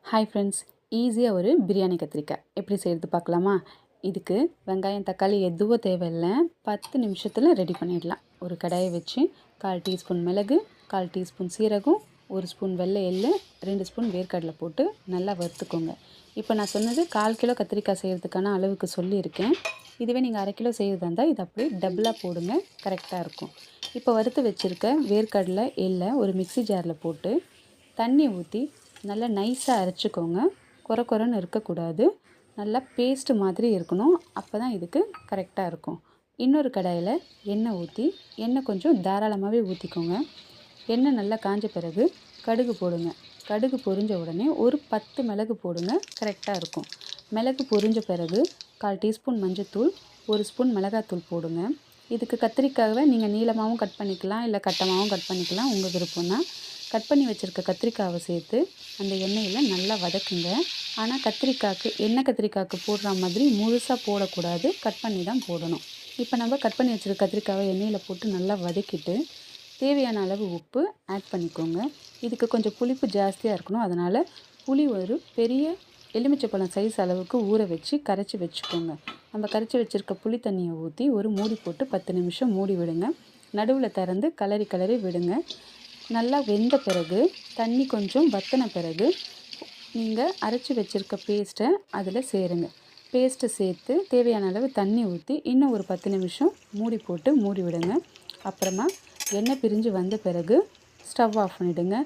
Hi friends, ஈஸியாக ஒரு பிரியாணி கத்திரிக்காய் எப்படி செய்கிறது பார்க்கலாமா? இதுக்கு வெங்காயம் தக்காளி எதுவும் தேவையில்லை. 10 நிமிஷத்தில் ரெடி பண்ணிடலாம். ஒரு கடாயை வச்சு 1/4 டீஸ்பூன் மிளகு, 1/4 டீஸ்பூன் சீரகம், 1 ஸ்பூன் வெள்ளை எள்ளு, 2 ஸ்பூன் வேர்க்கடலை போட்டு நல்லா வறுத்துக்கோங்க. இப்போ நான் சொன்னது 1/4 கிலோ கத்திரிக்காய் செய்கிறதுக்கான அளவுக்கு சொல்லியிருக்கேன். இதுவே நீங்கள் 1/2 கிலோ செய்கிறதா இருந்தால் இது அப்படியே டபுளாக போடுங்க, கரெக்டாக இருக்கும். இப்போ வறுத்து வச்சுருக்க வேர்க்கடலை எள்ளை ஒரு மிக்ஸி ஜாரில் போட்டு தண்ணி ஊற்றி நல்லா நைஸாக அரைச்சிக்கோங்க. கொர கொரன்னு இருக்கக்கூடாது, நல்லா பேஸ்ட்டு மாதிரி இருக்கணும். அப்போ தான் இதுக்கு கரெக்டாக இருக்கும். இன்னொரு கடாயில் எண்ணெய் ஊற்றி, எண்ணெய் கொஞ்சம் தாராளமாகவே ஊற்றிக்கோங்க. எண்ணெய் நல்லா காஞ்ச பிறகு கடுகு போடுங்க. கடுகு பொரிஞ்ச உடனே ஒரு 10 மிளகு போடுங்க, கரெக்டாக இருக்கும். மிளகு பொரிஞ்ச பிறகு 1/4 டீஸ்பூன் மஞ்சத்தூள், 1 ஸ்பூன் மிளகாத்தூள் போடுங்க. இதுக்கு கத்திரிக்காவை நீங்கள் நீளமாகவும் கட் பண்ணிக்கலாம், இல்லை கட்டமாகவும் கட் பண்ணிக்கலாம், உங்கள் விருப்பம் தான். கட் பண்ணி வச்சுருக்க கத்திரிக்காவை சேர்த்து அந்த எண்ணெயில் நல்லா வதக்குங்க. ஆனால் எண்ணெய் கத்திரிக்காய்க்கு போடுற மாதிரி முழுசாக போடக்கூடாது, கட் பண்ணி தான் போடணும். இப்போ நம்ம கட் பண்ணி வச்சுருக்க கத்திரிக்காவை எண்ணெயில் போட்டு நல்லா வதக்கிட்டு தேவையான அளவு உப்பு ஆட் பண்ணிக்கோங்க. இதுக்கு கொஞ்சம் புளிப்பு ஜாஸ்தியாக இருக்கணும், அதனால் புளி ஒரு பெரிய எலுமிச்சைப்பழம் சைஸ் அளவுக்கு ஊற வச்சு கரைச்சி வச்சுக்கோங்க. நம்ம கரைச்சி வச்சுருக்க புளி தண்ணியை ஊற்றி ஒரு மூடி போட்டு 10 நிமிஷம் மூடி விடுங்க. நடுவில் திறந்து கிளறி விடுங்க. நல்லா வெந்த பிறகு தண்ணி கொஞ்சம் வற்றின பிறகு நீங்கள் அரைச்சி வச்சுருக்க பேஸ்ட்டை அதில் சேருங்க. பேஸ்ட்டை சேர்த்து தேவையான அளவு தண்ணி ஊற்றி இன்னும் ஒரு 10 நிமிஷம் மூடி போட்டு மூடி விடுங்க. அப்புறமா எண்ணெய் பிரிஞ்சு வந்த பிறகு ஸ்டவ் ஆஃப் பண்ணிவிடுங்க.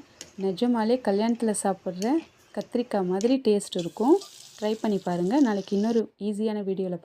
நிஜமாலே கல்யாணத்தில் சாப்பிட்ற கத்திரிக்காய் மாதிரி டேஸ்ட் இருக்கும். ட்ரை பண்ணி பாருங்கள். நாளைக்கு இன்னொரு ஈஸியான வீடியோவில்